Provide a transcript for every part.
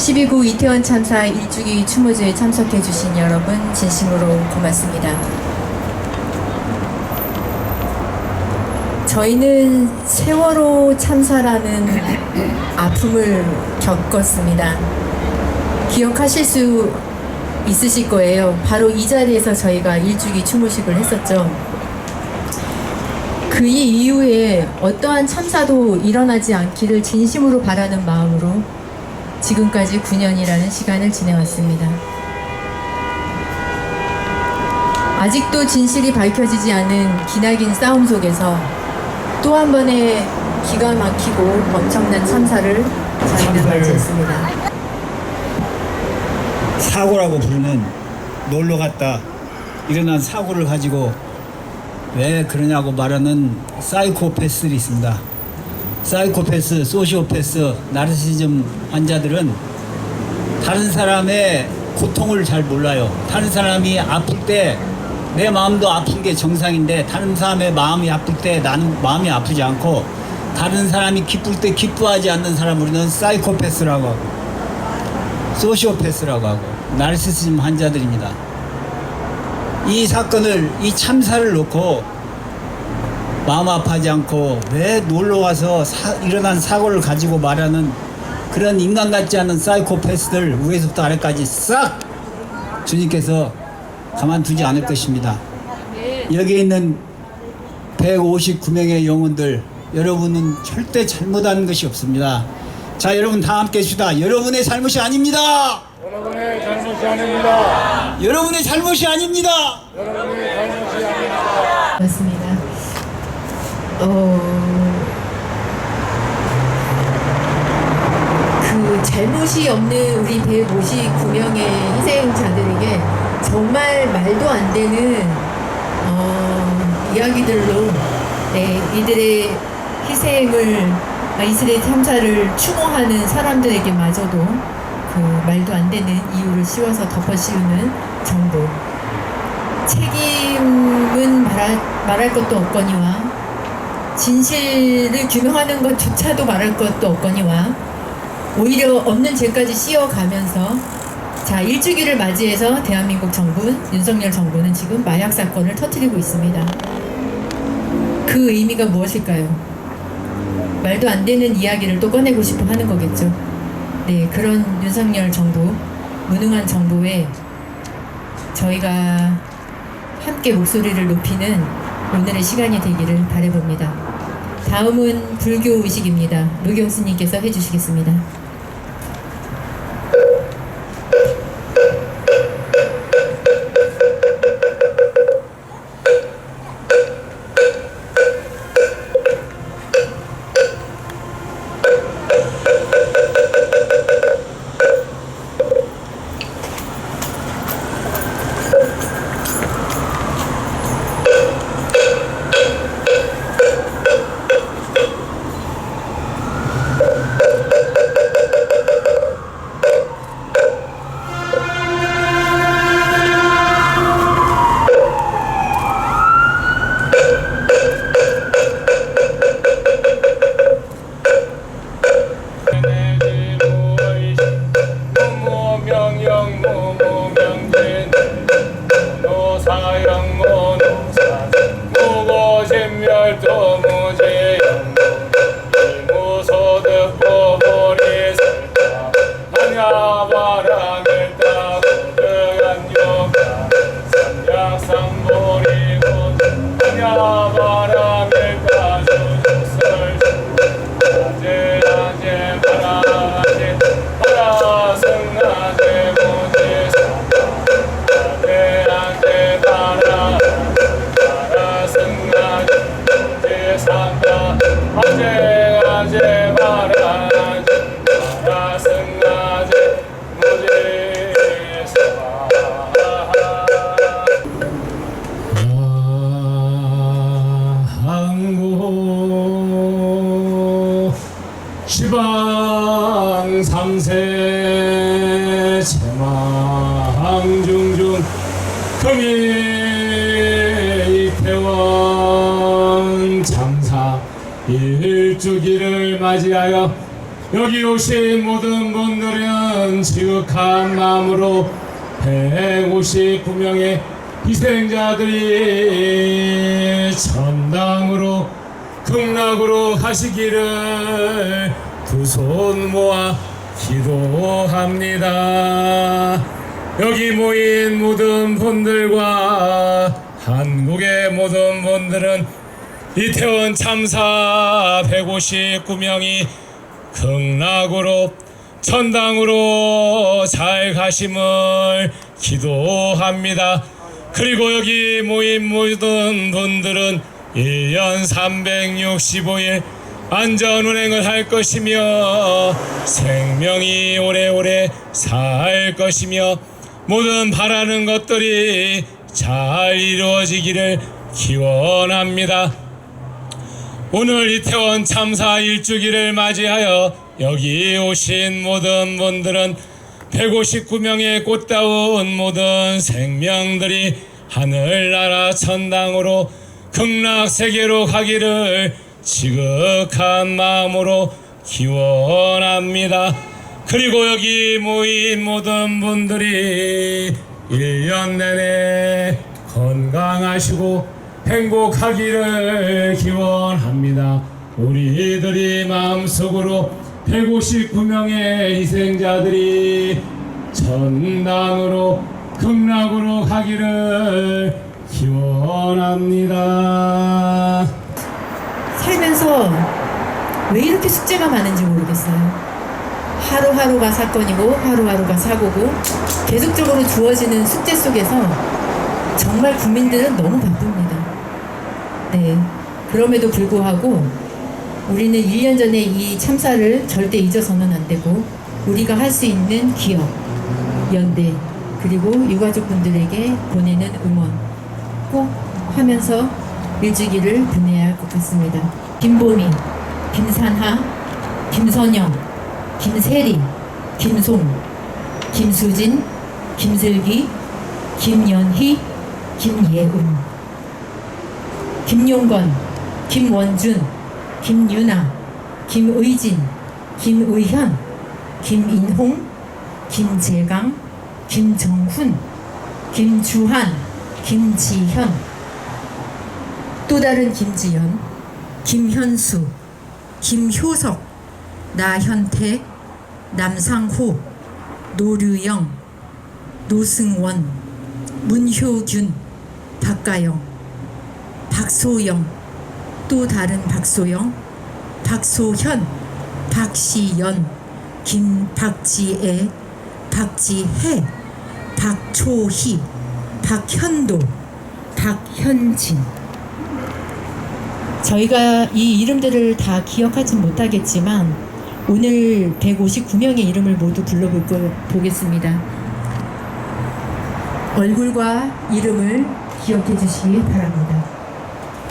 12구 이태원 참사 1주기 추모제에 참석해 주신 여러분 진심으로 고맙습니다. 저희는 세월호 참사라는 아픔을 겪었습니다. 기억하실 수 있으실 거예요. 바로 이 자리에서 저희가 1주기 추모식을 했었죠. 그 이후에 어떠한 참사도 일어나지 않기를 진심으로 바라는 마음으로 지금까지 9년이라는 시간을 지내왔습니다. 아직도 진실이 밝혀지지 않은 기나긴 싸움 속에서 또 한 번의 기가 막히고 엄청난 참사를 저희는 맞이했습니다. 사고라고 부르는 놀러 갔다 일어난 사고를 가지고 왜 그러냐고 말하는 사이코패스들이 있습니다. 사이코패스, 소시오패스, 나르시즘 환자들은 다른 사람의 고통을 잘 몰라요. 다른 사람이 아플 때 내 마음도 아픈 게 정상인데 다른 사람의 마음이 아플 때 나는 마음이 아프지 않고 다른 사람이 기쁠 때 기뻐하지 않는 사람을 우리는 사이코패스라고 하고 소시오패스라고 하고 나르시즘 환자들입니다. 이 사건을, 이 참사를 놓고 마음 아파하지 않고 왜 놀러와서 일어난 사고를 가지고 말하는 그런 인간 같지 않은 사이코패스들 위에서부터 아래까지 싹 주님께서 가만두지 않을 것입니다. 여기 있는 159명의 영혼들, 여러분은 절대 잘못하는 것이 없습니다. 자, 여러분 다 함께 해주시다. 여러분의 잘못이 아닙니다. 여러분의 잘못이 아닙니다. 여러분의 잘못이 아닙니다. 여러분의 잘못이 아닙니다. 맞습니다. 그 잘못이 없는 우리 159명의 희생자들에게 정말 말도 안 되는 이야기들로 이들의 희생을 이스라엘 참사를 추모하는 사람들에게마저도 그 말도 안 되는 이유를 씌워서 덮어씌우는 정부. 책임은 말할 것도 없거니와 진실을 규명하는 것조차도 말할 것도 없거니와 오히려 없는 죄까지 씌워가면서 자, 1주기를 맞이해서 대한민국 정부, 윤석열 정부는 지금 마약 사건을 터뜨리고 있습니다. 그 의미가 무엇일까요? 말도 안 되는 이야기를 또 꺼내고 싶어 하는 거겠죠. 네, 그런 윤석열 정부, 무능한 정부에 저희가 함께 목소리를 높이는 오늘의 시간이 되기를 바라봅니다. 다음은 불교 의식입니다. 노경수님께서 해주시겠습니다. 지방 삼세 제망중중 금이 이태원 참사 1주기를 맞이하여 여기 오신 모든 분들은 지극한 마음으로 159명의 희생자들이 전당으로 극락으로 가시기를 두 손 모아 기도합니다. 여기 모인 모든 분들과 한국의 모든 분들은 이태원 참사 159명이 극락으로 천당으로 잘 가심을 기도합니다. 그리고 여기 모인 모든 분들은 1년 365일 안전운행을 할 것이며 생명이 오래오래 살 것이며 모든 바라는 것들이 잘 이루어지기를 기원합니다. 오늘 이태원 참사 1주기를 맞이하여 여기 오신 모든 분들은 159명의 꽃다운 모든 생명들이 하늘나라 천당으로 극락세계로 가기를 지극한 마음으로 기원합니다. 그리고 여기 모인 모든 분들이 1년 내내 건강하시고 행복하기를 기원합니다. 우리들이 마음속으로 159명의 희생자들이 천당으로 극락으로 가기를 기원합니다. 살면서 왜 이렇게 숙제가 많은지 모르겠어요. 하루하루가 사건이고 하루하루가 사고고 계속적으로 주어지는 숙제 속에서 정말 국민들은 너무 바쁩니다. 네. 그럼에도 불구하고 우리는 1년 전에 이 참사를 절대 잊어서는 안 되고 우리가 할 수 있는 기업, 연대, 그리고 유가족분들에게 보내는 응원 꼭 하면서 일주기를 보내야 할 것 같습니다. 김보미, 김산하, 김선영, 김세리, 김송, 김수진, 김슬기, 김연희, 김예은, 김용건, 김원준, 김유나, 김의진, 김의현, 김인홍, 김재강, 김정훈, 김주한, 김지현, 또 다른 김지현, 김현수, 김효석, 나현태, 남상호, 노류영, 노승원, 문효균, 박가영, 박소영, 또 다른 박소영, 박소현, 박시연, 김박지애, 박지혜, 박초희, 박현도, 박현진. 저희가 이 이름들을 다 기억하진 못하겠지만 오늘 159명의 이름을 모두 불러보겠습니다. 얼굴과 이름을 기억해 주시기 바랍니다.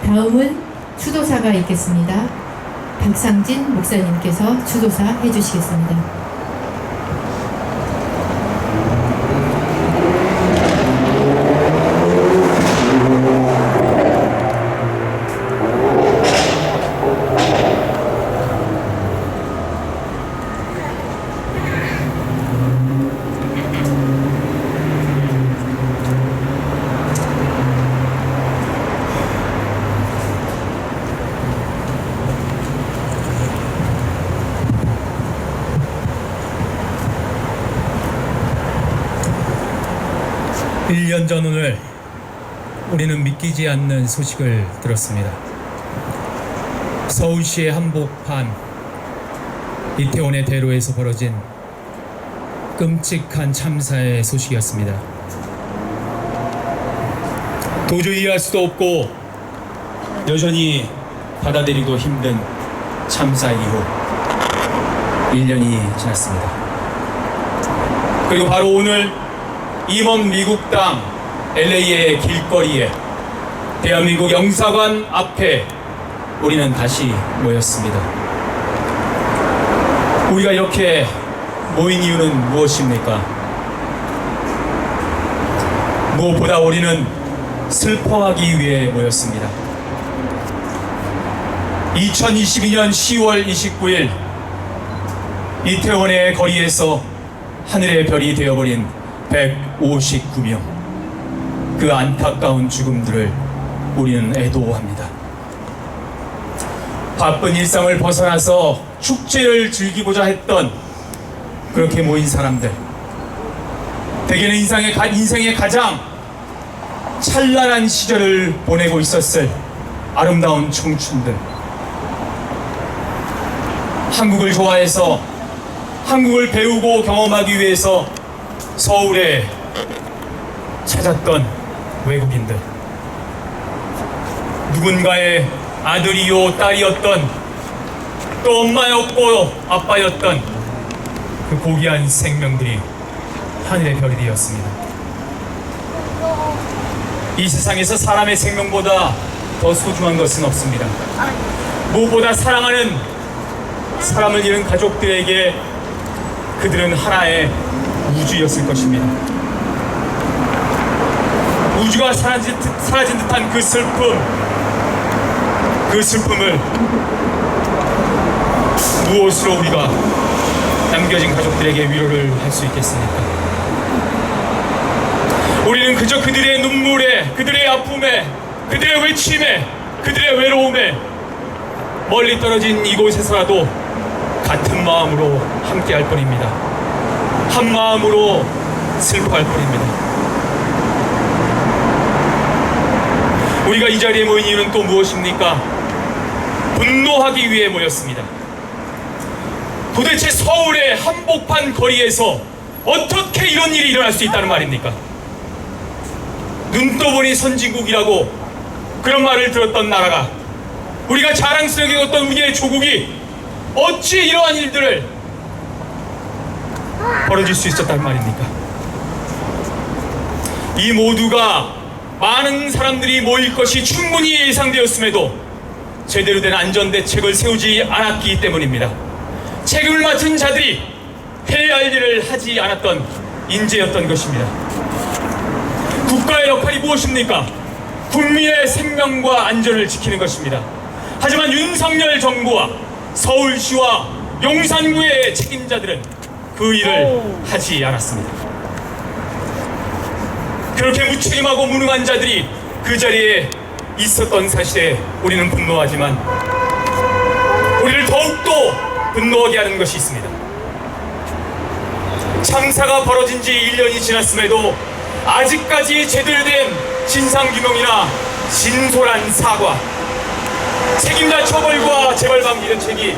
다음은 추도사가 있겠습니다. 박상진 목사님께서 추도사 해주시겠습니다. 1년 전 오늘 우리는 믿기지 않는 소식을 들었습니다. 서울시의 한복판 이태원의 대로에서 벌어진 끔찍한 참사의 소식이었습니다. 도저히 이해할 수도 없고 여전히 받아들이기도 힘든 참사 이후 1년이 지났습니다. 그리고 바로 오늘 임원 미국 땅 LA의 길거리에 대한민국 영사관 앞에 우리는 다시 모였습니다. 우리가 이렇게 모인 이유는 무엇입니까? 무엇보다 우리는 슬퍼하기 위해 모였습니다. 2022년 10월 29일 이태원의 거리에서 하늘의 별이 되어버린 159명. 그 안타까운 죽음들을 우리는 애도합니다. 바쁜 일상을 벗어나서 축제를 즐기고자 했던 그렇게 모인 사람들, 대개는 인생의 가장 찬란한 시절을 보내고 있었을 아름다운 청춘들, 한국을 좋아해서 한국을 배우고 경험하기 위해서 서울에 찾았던 외국인들, 누군가의 아들이요 딸이었던, 또 엄마였고 아빠였던 그 고귀한 생명들이 하늘의 별이 되었습니다. 이 세상에서 사람의 생명보다 더 소중한 것은 없습니다. 무엇보다 사랑하는 사람을 잃은 가족들에게 그들은 하나의 우주였을 것입니다. 우주가 사라진 듯한 그 슬픔을 무엇으로 우리가 남겨진 가족들에게 위로를 할 수 있겠습니까? 우리는 그저 그들의 눈물에, 그들의 아픔에, 그들의 외침에, 그들의 외로움에 멀리 떨어진 이곳에서라도 같은 마음으로 함께할 뿐입니다. 한 마음으로 슬퍼할 뿐입니다. 우리가 이 자리에 모인 이유는 또 무엇입니까? 분노하기 위해 모였습니다. 도대체 서울의 한복판 거리에서 어떻게 이런 일이 일어날 수 있다는 말입니까? 눈 떠보니 선진국이라고 그런 말을 들었던 나라가, 우리가 자랑스럽게 여겼던 우리의 조국이 어찌 이러한 일들을 벌어질 수 있었단 말입니까? 이 모두가 많은 사람들이 모일 것이 충분히 예상되었음에도 제대로 된 안전대책을 세우지 않았기 때문입니다. 책임을 맡은 자들이 해야 할 일을 하지 않았던 인재였던 것입니다. 국가의 역할이 무엇입니까? 국민의 생명과 안전을 지키는 것입니다. 하지만 윤석열 정부와 서울시와 용산구의 책임자들은 그 일을 하지 않았습니다. 그렇게 무책임하고 무능한 자들이 그 자리에 있었던 사실에 우리는 분노하지만 우리를 더욱더 분노하게 하는 것이 있습니다. 참사가 벌어진 지 1년이 지났음에도 아직까지 제대로 된 진상규명이나 진솔한 사과, 책임자 처벌과 재발방지 대책이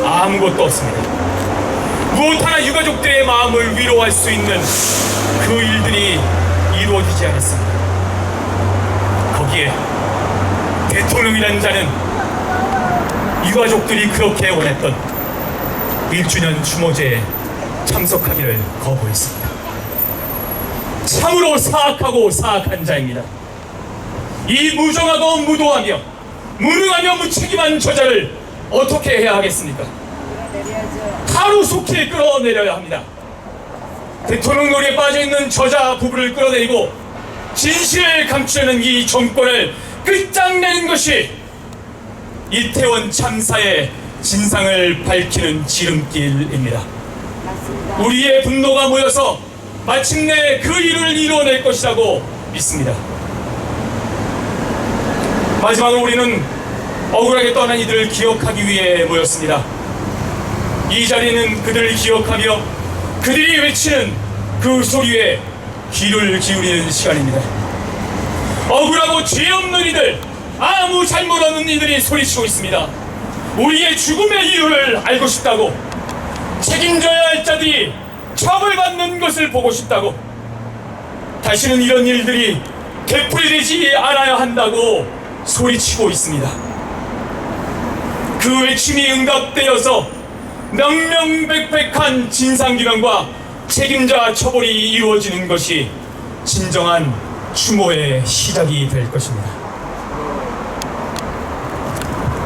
아무것도 없습니다. 무엇 하나 유가족들의 마음을 위로할 수 있는 그 일들이 이루어지지 않았습니다. 거기에 대통령이라는 자는 유가족들이 그렇게 원했던 1주년 추모제에 참석하기를 거부했습니다. 참으로 사악하고 사악한 자입니다. 이 무정하고 무도하며 무능하며 무책임한 저자를 어떻게 해야 하겠습니까? 하루속히 끌어내려야 합니다. 대통령 놀이에 빠져있는 저자 부부를 끌어내리고 진실을 감추려는 이 정권을 끝장내는 것이 이태원 참사의 진상을 밝히는 지름길입니다. 우리의 분노가 모여서 마침내 그 일을 이루어낼 것이라고 믿습니다. 마지막으로 우리는 억울하게 떠난 이들을 기억하기 위해 모였습니다. 이 자리는 그들을 기억하며 그들이 외치는 그 소리에 귀를 기울이는 시간입니다. 억울하고 죄 없는 이들, 아무 잘못 없는 이들이 소리치고 있습니다. 우리의 죽음의 이유를 알고 싶다고, 책임져야 할 자들이 처벌받는 것을 보고 싶다고, 다시는 이런 일들이 되풀이되지 않아야 한다고 소리치고 있습니다. 그 외침이 응답되어서 명명백백한 진상규명과 책임자 처벌이 이루어지는 것이 진정한 추모의 시작이 될 것입니다.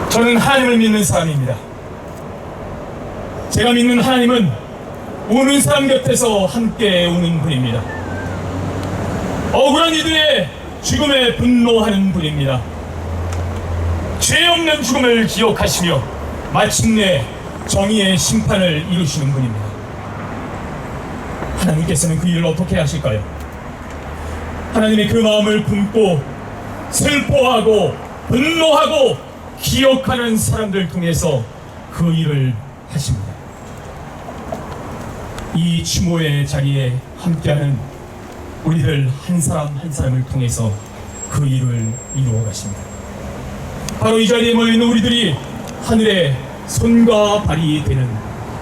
저는 하나님을 믿는 사람입니다. 제가 믿는 하나님은 우는 사람 곁에서 함께 우는 분입니다. 억울한 이들의 죽음에 분노하는 분입니다. 죄 없는 죽음을 기억하시며 마침내 정의의 심판을 이루시는 분입니다. 하나님께서는 그 일을 어떻게 하실까요? 하나님의 그 마음을 품고 슬퍼하고 분노하고 기억하는 사람들 통해서 그 일을 하십니다. 이 추모의 자리에 함께하는 우리들 한 사람 한 사람을 통해서 그 일을 이루어 가십니다. 바로 이 자리에 모여있는 우리들이 하늘의 손과 발이 되는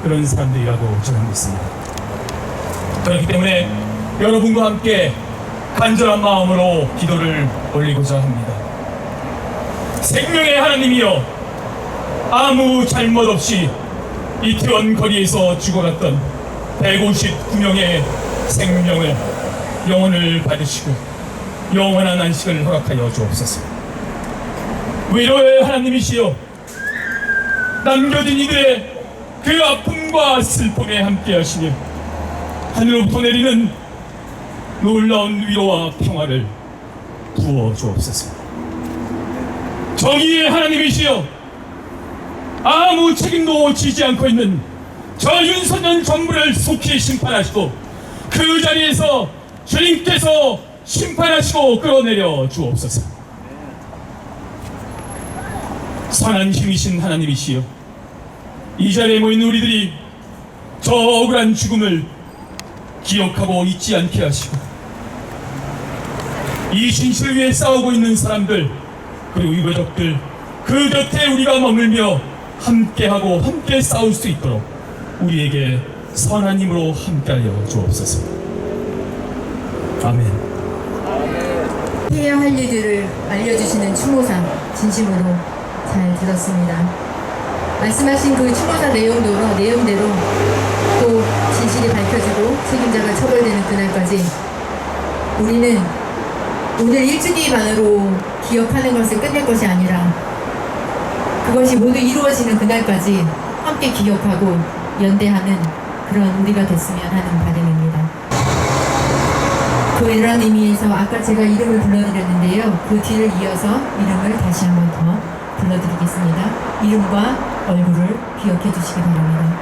그런 사람들이라고 저는 믿습니다. 그렇기 때문에 여러분과 함께 간절한 마음으로 기도를 올리고자 합니다. 생명의 하나님이여, 아무 잘못 없이 이태원 거리에서 죽어갔던 159명의 생명을, 영혼을 받으시고 영원한 안식을 허락하여 주옵소서. 위로의 하나님이시여, 남겨진 이들의 그 아픔과 슬픔에 함께 하시며 하늘로부터 내리는 놀라운 위로와 평화를 부어 주옵소서. 정의의 하나님이시여, 아무 책임도 지지 않고 있는 저 윤석열 정부를 속히 심판하시고 그 자리에서 주님께서 심판하시고 끌어내려 주옵소서. 선한 힘이신 하나님이시여, 이 자리에 모인 우리들이 저 억울한 죽음을 기억하고 잊지 않게 하시고 이 진실을 위해 싸우고 있는 사람들, 그리고 유가족들 그 곁에 우리가 머물며 함께하고 함께 싸울 수 있도록 우리에게 선한 힘으로 함께하여 주옵소서. 아멘. 해야 할 일들을 알려주시는 추모사 진심으로 잘 들었습니다. 말씀하신 그 추모사 내용대로 또 진실이 밝혀지고 책임자가 처벌되는 그날까지 우리는 오늘 일주기만으로 기억하는 것을 끝낼 것이 아니라 그것이 모두 이루어지는 그날까지 함께 기억하고 연대하는 그런 우리가 됐으면 하는 바람입니다. 그런 의미에서 아까 제가 이름을 불러드렸는데요. 그 뒤를 이어서 이름을 다시 한 번 더 불러드리겠습니다. 이름과 얼굴을 기억해 주시기 바랍니다.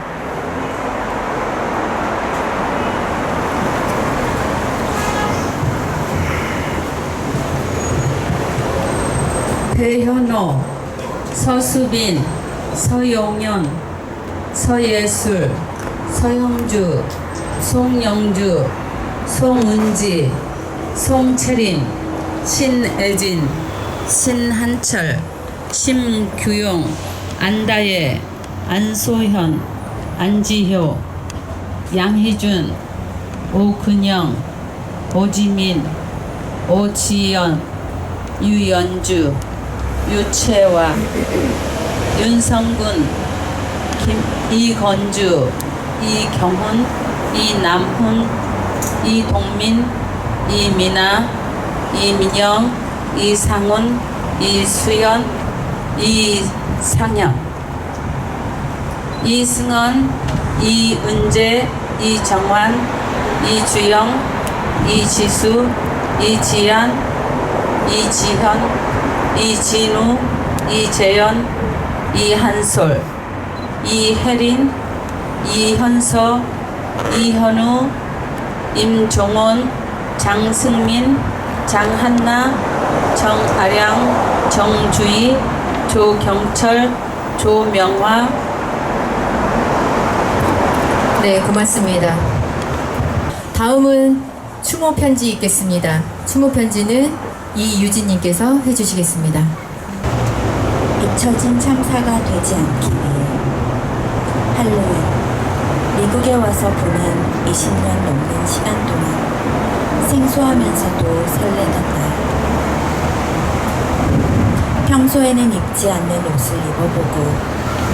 배현호, 서수빈, 서용연, 서예술, 서형주, 송영주, 송은지, 송채린, 신애진, 신한철, 심규용, 안다예, 안소현, 안지효, 양희준, 오근영, 오지민, 오지연, 유연주, 유채화, 윤성군, 이건주, 이경훈, 이남훈, 이동민, 이민아, 이민영, 이상훈, 이수연, 이상혁, 이승원, 이은재, 이정환, 이주영, 이지수, 이지연, 이지현, 이진우, 이재현, 이한솔, 이혜린, 이현서, 이현우, 임종원, 장승민, 장한나, 정아량, 정주희, 조경철, 조명화. 네, 고맙습니다. 다음은 추모 편지 있겠습니다. 추모 편지는 이유진님께서 해주시겠습니다. 잊혀진 참사가 되지 않기 위해 할로윈, 미국에 와서 보낸 20년 넘는 시간 동안 생소하면서도 설레는 날. 평소에는 입지 않는 옷을 입어보고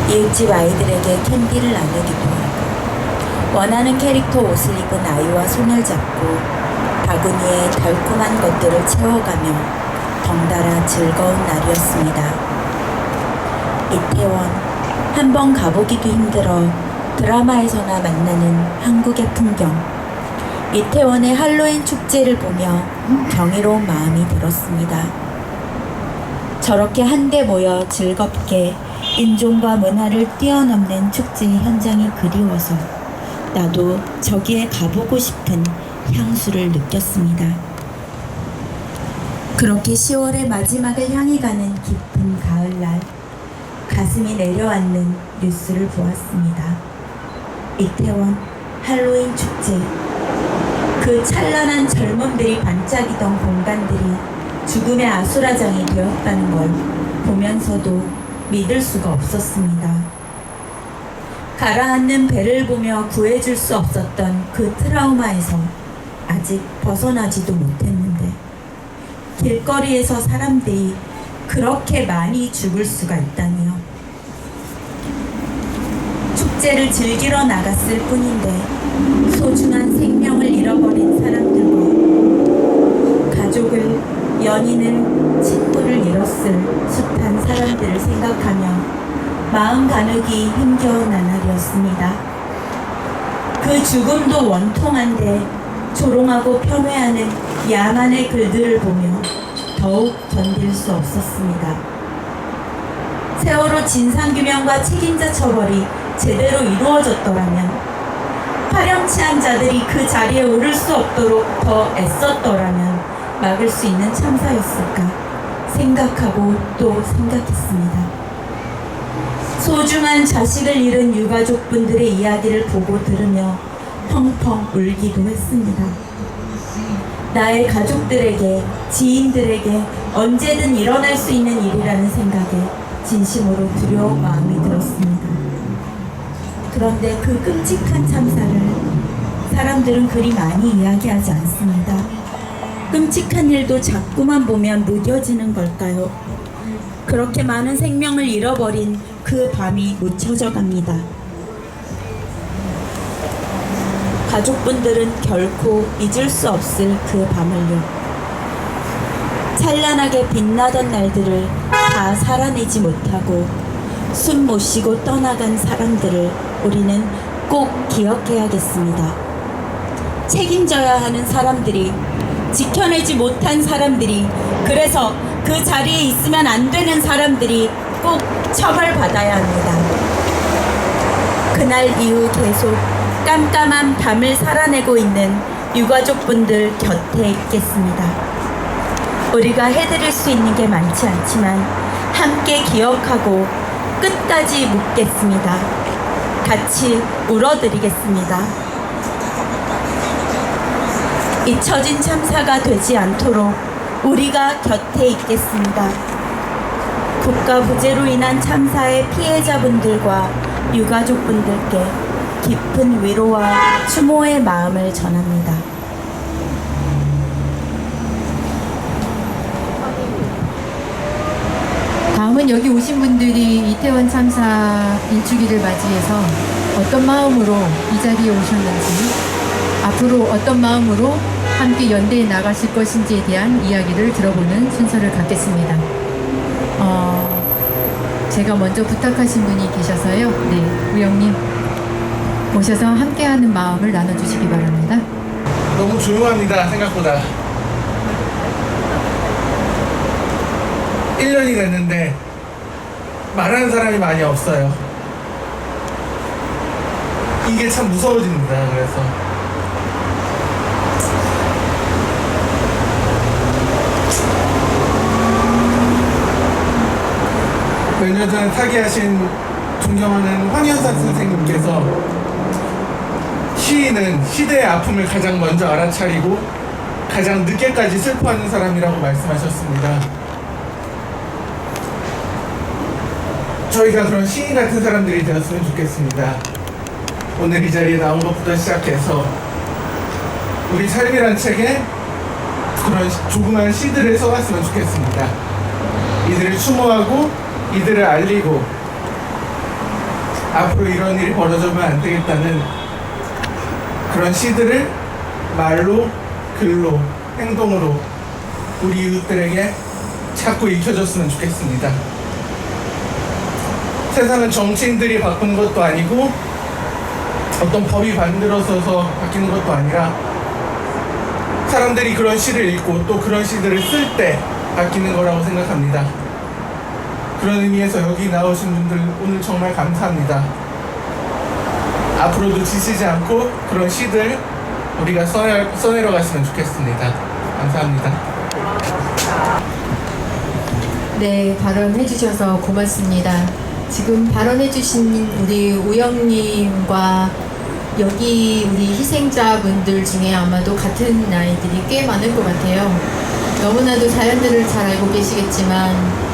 이웃집 아이들에게 캔디를 나누기도 하고 원하는 캐릭터 옷을 입은 아이와 손을 잡고 바구니에 달콤한 것들을 채워가며 덩달아 즐거운 날이었습니다. 이태원, 한번 가보기도 힘들어 드라마에서나 만나는 한국의 풍경. 이태원의 할로윈 축제를 보며 경이로운 마음이 들었습니다. 저렇게 한데 모여 즐겁게 인종과 문화를 뛰어넘는 축제 현장이 그리워서 나도 저기에 가보고 싶은 향수를 느꼈습니다. 그렇게 10월의 마지막을 향해 가는 깊은 가을날, 가슴이 내려앉는 뉴스를 보았습니다. 이태원 할로윈 축제. 그 찬란한 젊음들이 반짝이던 공간들이 죽음의 아수라장이 되었다는 걸 보면서도 믿을 수가 없었습니다. 가라앉는 배를 보며 구해줄 수 없었던 그 트라우마에서 아직 벗어나지도 못했는데 길거리에서 사람들이 그렇게 많이 죽을 수가 있다니요. 축제를 즐기러 나갔을 뿐인데 소중한 생명을 잃어버린 사람들과 가족을, 연인을, 친구를 잃었을 숱한 사람들을 생각하며 마음 가누기 힘겨운 나날이었습니다. 그 죽음도 원통한데 조롱하고 폄훼하는 야만의 글들을 보며 더욱 견딜 수 없었습니다. 세월호 진상규명과 책임자 처벌이 제대로 이루어졌더라면, 파렴치한 자들이 그 자리에 오를 수 없도록 더 애썼더라면 막을 수 있는 참사였을까 생각하고 또 생각했습니다. 소중한 자식을 잃은 유가족분들의 이야기를 보고 들으며 펑펑 울기도 했습니다. 나의 가족들에게, 지인들에게 언제든 일어날 수 있는 일이라는 생각에 진심으로 두려운 마음이 들었습니다. 그런데 그 끔찍한 참사를 사람들은 그리 많이 이야기하지 않습니다. 끔찍한 일도 자꾸만 보면 무뎌지는 걸까요? 그렇게 많은 생명을 잃어버린 그 밤이 묻혀져 갑니다. 가족분들은 결코 잊을 수 없을 그 밤을요. 찬란하게 빛나던 날들을 다 살아내지 못하고 숨 못 쉬고 떠나간 사람들을 우리는 꼭 기억해야겠습니다. 책임져야 하는 사람들이, 지켜내지 못한 사람들이, 그래서 그 자리에 있으면 안 되는 사람들이 꼭 처벌받아야 합니다. 그날 이후 계속 깜깜한 밤을 살아내고 있는 유가족분들 곁에 있겠습니다. 우리가 해드릴 수 있는 게 많지 않지만 함께 기억하고 끝까지 묻겠습니다. 같이 울어드리겠습니다. 잊혀진 참사가 되지 않도록 우리가 곁에 있겠습니다. 국가 부재로 인한 참사의 피해자분들과 유가족분들께 깊은 위로와 추모의 마음을 전합니다. 다음은 여기 오신 분들이 이태원 참사 일주기를 맞이해서 어떤 마음으로 이 자리에 오셨는지, 앞으로 어떤 마음으로 함께 연대해 나가실 것인지에 대한 이야기를 들어보는 순서를 갖겠습니다. 제가 먼저 부탁하신 분이 계셔서요. 네, 우영님 모셔서 함께하는 마음을 나눠주시기 바랍니다. 너무 조용합니다. 생각보다 1년이 됐는데 말하는 사람이 많이 없어요. 이게 참 무서워집니다. 그래서 몇 년 전에 타계하신 존경하는 황현산 선생님께서 시인은 시대의 아픔을 가장 먼저 알아차리고 가장 늦게까지 슬퍼하는 사람이라고 말씀하셨습니다. 저희가 그런 시인 같은 사람들이 되었으면 좋겠습니다. 오늘 이 자리에 나온 것부터 시작해서 우리 삶이란 책에 그런 조그만 시들을 써갔으면 좋겠습니다. 이들을 추모하고 이들을 알리고 앞으로 이런 일이 벌어지면 안 되겠다는 그런 시들을 말로, 글로, 행동으로 우리 이웃들에게 자꾸 익혀줬으면 좋겠습니다. 세상은 정치인들이 바꾸는 것도 아니고 어떤 법이 만들어져서 바뀌는 것도 아니라 사람들이 그런 시를 읽고 또 그런 시들을 쓸 때 바뀌는 거라고 생각합니다. 그런 의미에서 여기 나오신 분들 오늘 정말 감사합니다. 앞으로도 지치지 않고 그런 시들 우리가 써내려 갔으면 좋겠습니다. 감사합니다. 네, 발언해 주셔서 고맙습니다. 지금 발언해 주신 우리 우영님과 여기 우리 희생자분들 중에 아마도 같은 나이들이 꽤 많을 것 같아요. 너무나도 자연들을 잘 알고 계시겠지만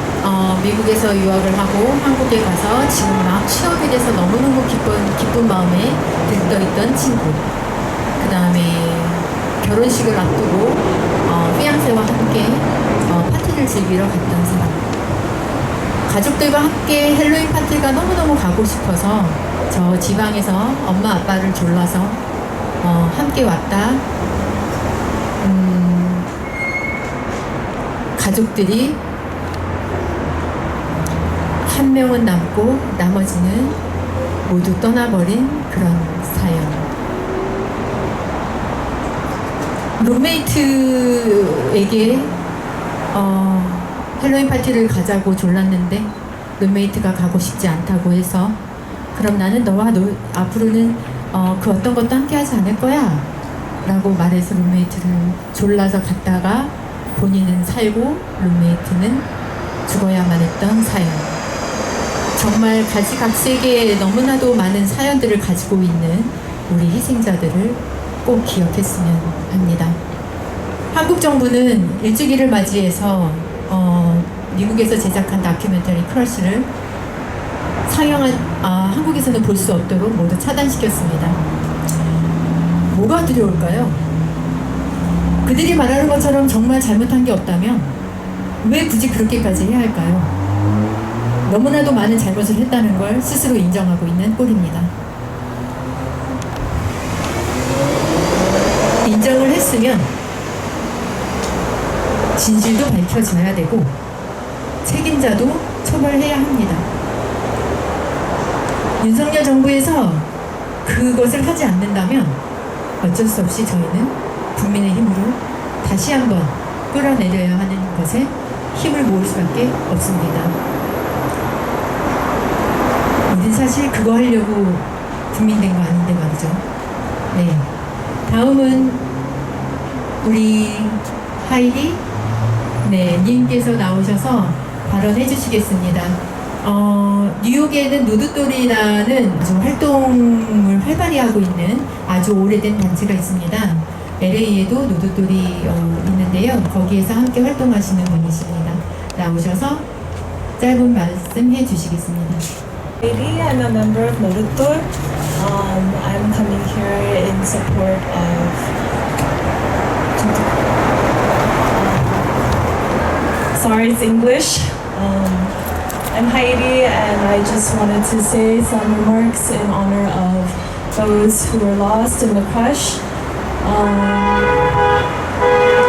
미국에서 유학을 하고 한국에 가서 지금 막 취업이 돼서 너무너무 기쁜 마음에 들떠있던 친구, 그 다음에 결혼식을 앞두고 피앙세와 함께 파티를 즐기러 갔던 사람, 가족들과 함께 헬로윈 파티가 너무너무 가고 싶어서 저 지방에서 엄마 아빠를 졸라서 함께 왔다. 가족들이 한 명은 남고 나머지는 모두 떠나버린 그런 사연. 룸메이트에게 헬로윈 파티를 가자고 졸랐는데 룸메이트가 가고 싶지 않다고 해서 그럼 나는 너와 앞으로는 그 어떤 것도 함께 하지 않을 거야 라고 말해서 룸메이트를 졸라서 갔다가 본인은 살고 룸메이트는 죽어야만 했던 사연. 정말 가지각색의 너무나도 많은 사연들을 가지고 있는 우리 희생자들을 꼭 기억했으면 합니다. 한국 정부는 일주기를 맞이해서 미국에서 제작한 다큐멘터리 크러쉬를 한국에서는 볼 수 없도록 모두 차단시켰습니다. 뭐가 두려울까요? 그들이 말하는 것처럼 정말 잘못한 게 없다면 왜 굳이 그렇게까지 해야 할까요? 너무나도 많은 잘못을 했다는 걸 스스로 인정하고 있는 꼴입니다. 인정을 했으면 진실도 밝혀져야 되고 책임자도 처벌해야 합니다. 윤석열 정부에서 그것을 하지 않는다면 어쩔 수 없이 저희는 국민의 힘으로 다시 한번 끌어내려야 하는 것에 힘을 모을 수밖에 없습니다. 우린 사실 그거 하려고 국민 된 거 아닌데 말이죠. 네, 다음은 우리 하이리 님께서 나오셔서 발언해 주시겠습니다. 뉴욕에는 노드돌이라는 아주 활동을 활발히 하고 있는 아주 오래된 단체가 있습니다. LA에도 노드돌이 있는데요. 거기에서 함께 활동하시는 분이십니다. 나오셔서 짧은 말씀 해 주시겠습니다. I'm a member of Norutor. I'm coming here in support of sorry, it's English. I'm Heidi, and I just wanted to say some remarks in honor of those who were lost in the crush.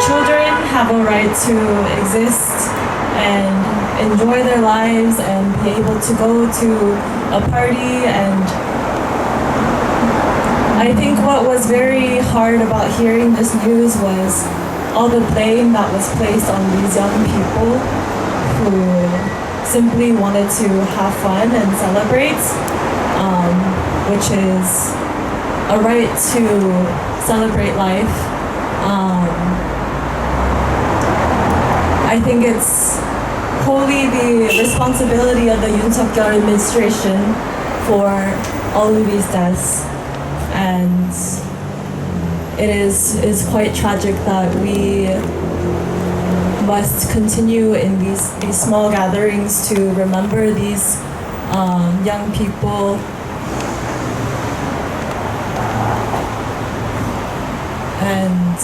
Children have a right to exist and enjoy their lives and be able to go to a party. And I think what was very hard about hearing this news was all the blame that was placed on these young people who simply wanted to have fun and celebrate, which is a right to celebrate life. I think it's wholly the responsibility of the Yoon Suk-yeol administration for all of these deaths, and it is quite tragic that we must continue in these small gatherings to remember these young people. And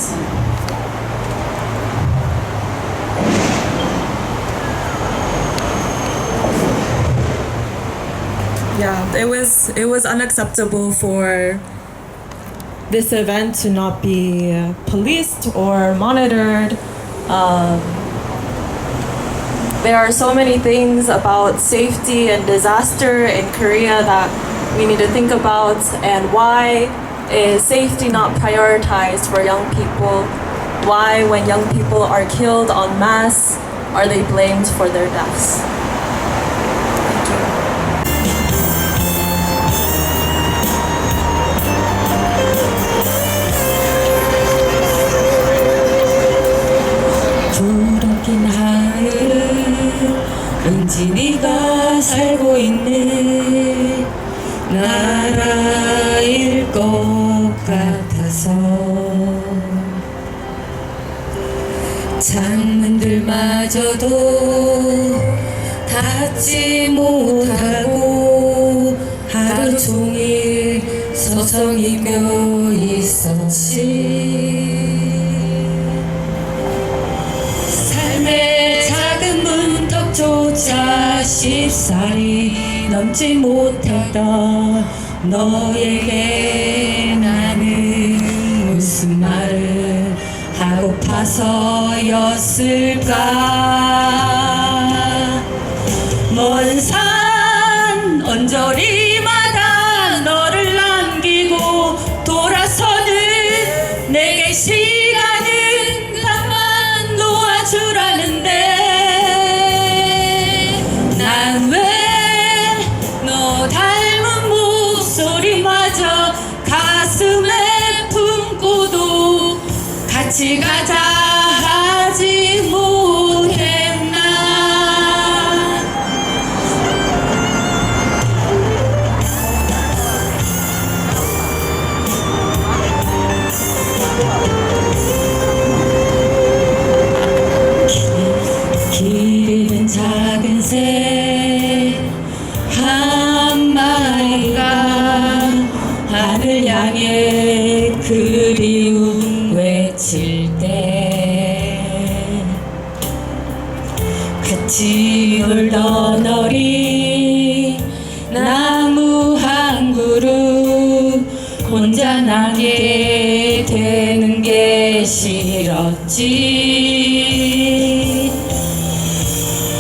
yeah, it was unacceptable for this event to not be policed or monitored. There are so many things about safety and disaster in Korea that we need to think about, and why is safety not prioritized for young people? Why, when young people are killed en masse, are they blamed for their deaths? 것 같아서 창문들마저도 닫지 못하고 하루 종일 서성이며 있었지. 삶의 작은 문턱조차 쉽사리 넘지 못했던 너에게 나는 무슨 말을 하고파서였을까. 먼 산 언저리마다 너를 남기고 돌아서는 내게 시간은 가만 놓아주라는데 난 왜 너 닮은 목소리마저 가슴에 품고도 같이 가자 하지 못했나. 길 잃은 작은 새 한 마리가 하늘 향해 그리움 외칠 때 같이 놀던 어린 나무 한 그룹 혼자 나게 되는 게 싫었지.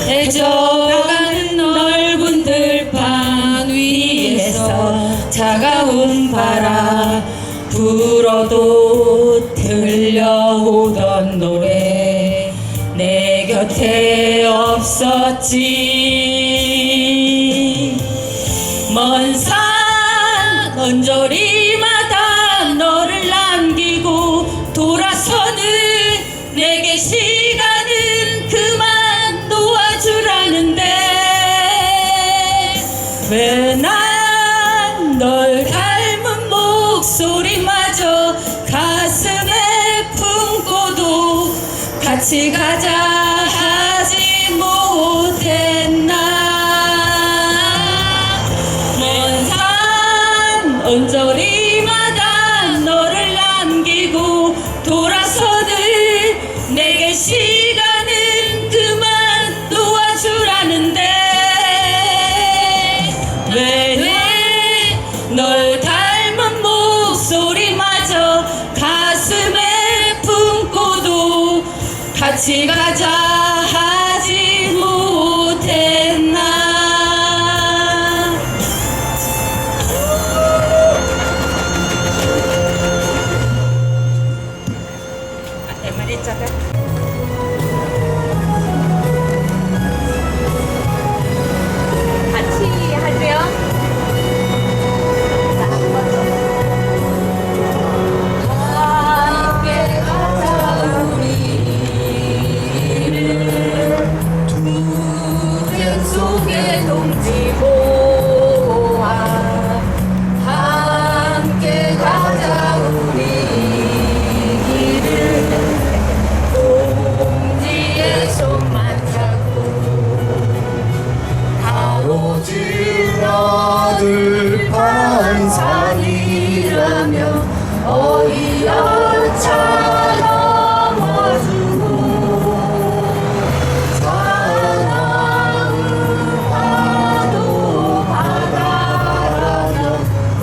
애져가는 넓은 들판 위에서 차가운 바람 불어도 들려오던 노래 내 곁에 없었지. 먼 산 언저리마다 너를 남기고 돌아서는 내게 시간은 그만 놓아주라는데 왜 난 널 닮은 목소리마저 가슴에 품고도 같이 가자 하지 못했나. 먼 산 언저리마다 너를 남기고 돌아서는 내게 시간은 그만 놓아주라는데 왜 널 닮은 목소리마저 가슴에 품고도 같이 가자 하지 못했나. 같이 할게요. 함께 가자 우리를 투쟁 속에 동지 보아 함께 가자 우리 길을 동지의 손만 잡고 가로질 아들 반산이라며 어이열차 넘어주고 사나운 파도 바다라며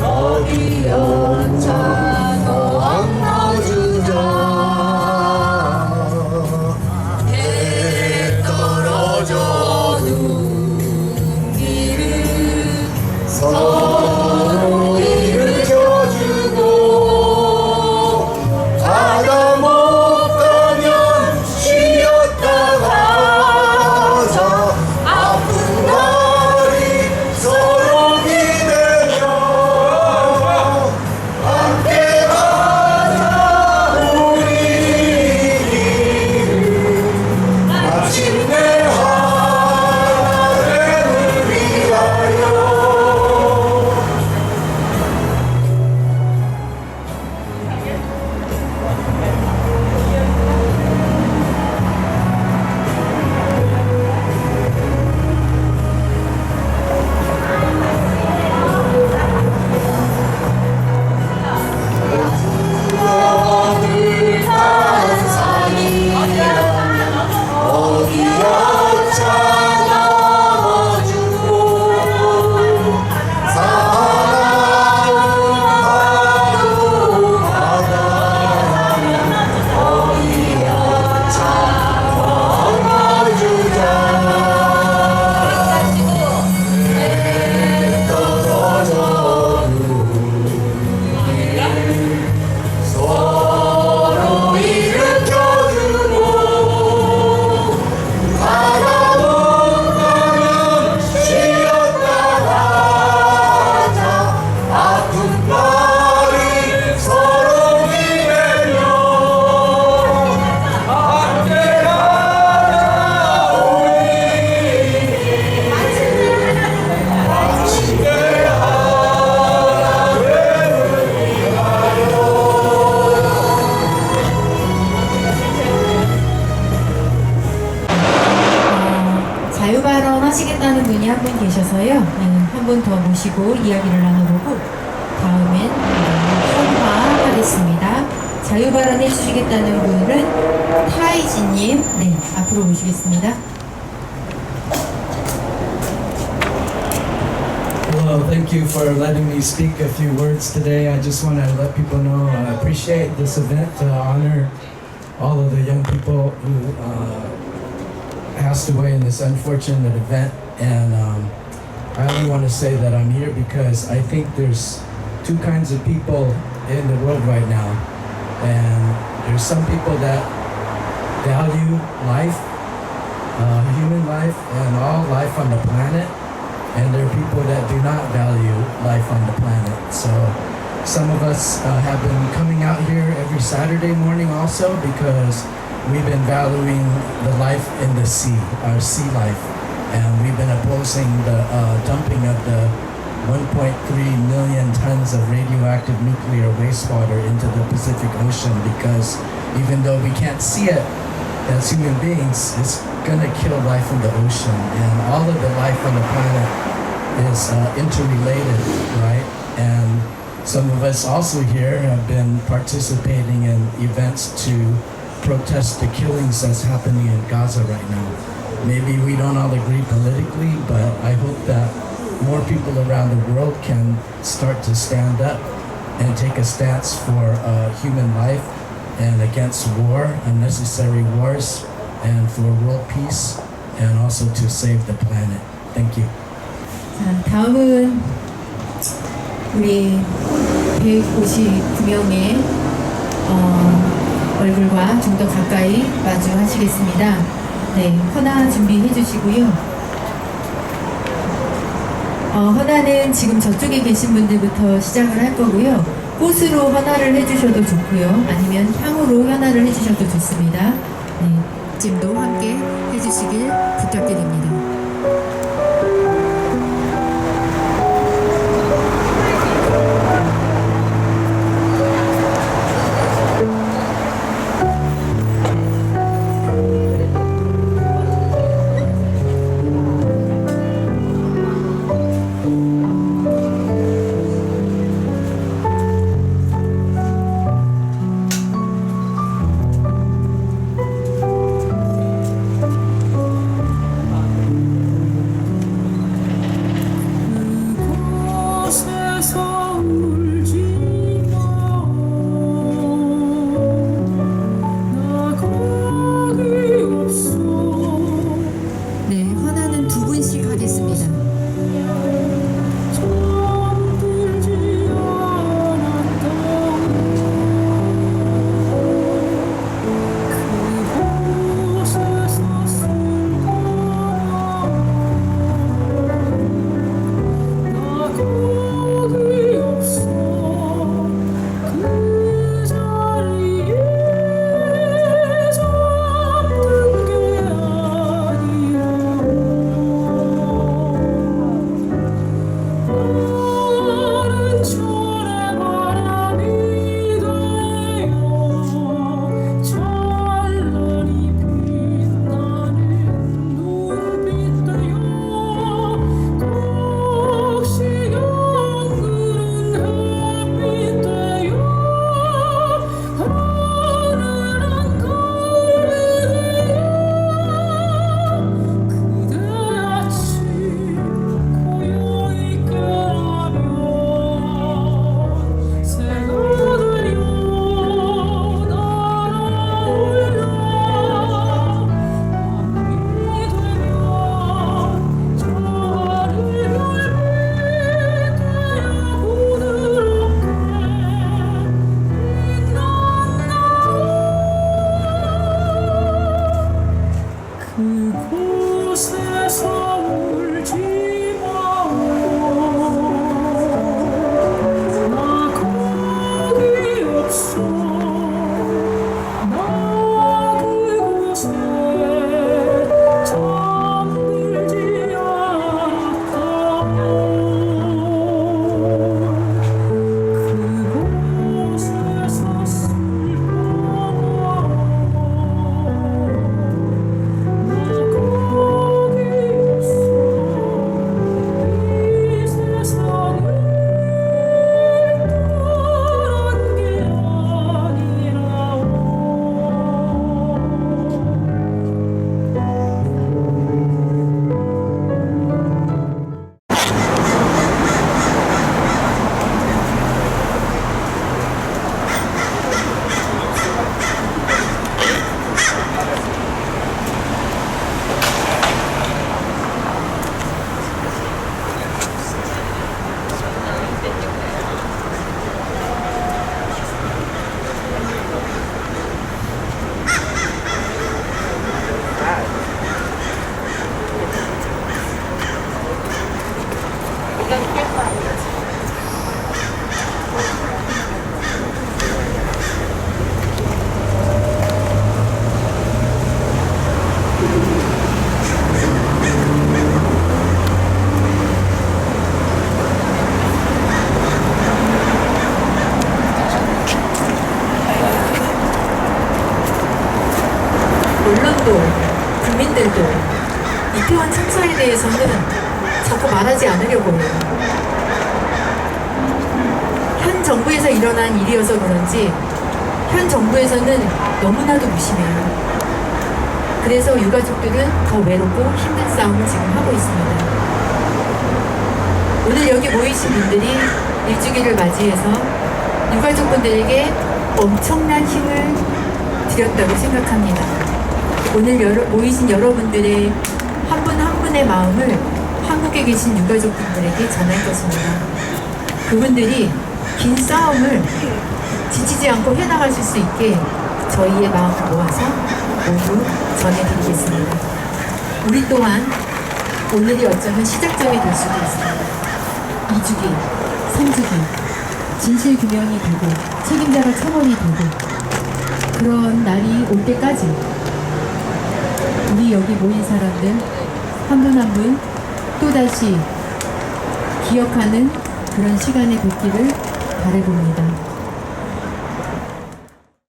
어이열차 넘어주자. 해 떨어져 눈길을 서로 일으켜주고 바다 못 가면 쉬었다 가자. 아픈 날이 서로 기대며 모시고 이야기를 나눠보고 다음엔 헌화하겠습니다. 자유발언 해주시겠다는 분은 타이지님, 네, 앞으로 모시겠습니다. Hello, thank you for letting me speak a few words today. I just want to let people know I appreciate this event to honor all of the young people who passed away in this unfortunate event. And I only want to say that I'm here because I think there's two kinds of people in the world right now. And there's some people that value life, human life, and all life on the planet. And there are people that do not value life on the planet. So some of us have been coming out here every Saturday morning also because we've been valuing the life in the sea, our sea life. And we've been opposing the dumping of the 1.3 million tons of radioactive nuclear wastewater into the Pacific Ocean because even though we can't see it as human beings, it's gonna kill life in the ocean. And all of the life on the planet is interrelated, right? And some of us also here have been participating in events to protest the killings that's happening in Gaza right now. Maybe we don't all agree politically, but I hope that more people around the world can start to stand up and take a stance for human life and against war, unnecessary wars, and for world peace, and also to save the planet. Thank you. 자, 다음은 우리 159명의 얼굴과 좀 더 가까이 마주하시겠습니다. 네, 헌화 준비해 주시고요. 헌화는 지금 저쪽에 계신 분들부터 시작을 할 거고요. 꽃으로 헌화를 해주셔도 좋고요. 아니면 향으로 헌화를 해주셔도 좋습니다. 네, 지금도 함께 해주시길 부탁드립니다. 정부도 국민들도 이태원 참사에 대해서는 자꾸 말하지 않으려고 해요. 현 정부에서 일어난 일이어서 그런지 현 정부에서는 너무나도 무심해요. 그래서 유가족들은 더 외롭고 힘든 싸움을 지금 하고 있습니다. 오늘 여기 모이신 분들이 일주기를 맞이해서 유가족분들에게 엄청난 힘을 드렸다고 생각합니다. 오늘 모이신 여러분들의 한 분 한 분의 마음을 한국에 계신 유가족분들에게 전할 것입니다. 그분들이 긴 싸움을 지치지 않고 해나가실 수 있게 저희의 마음을 모아서 모두 전해드리겠습니다. 우리 또한 오늘이 어쩌면 시작점이 될 수도 있습니다. 2주기, 3주기, 진실 규명이 되고 책임자가 처벌이 되고 그런 날이 올 때까지 우리 여기 모인 사람들 한 분 한 분 또다시 기억하는 그런 시간이 됐기를 바라봅니다.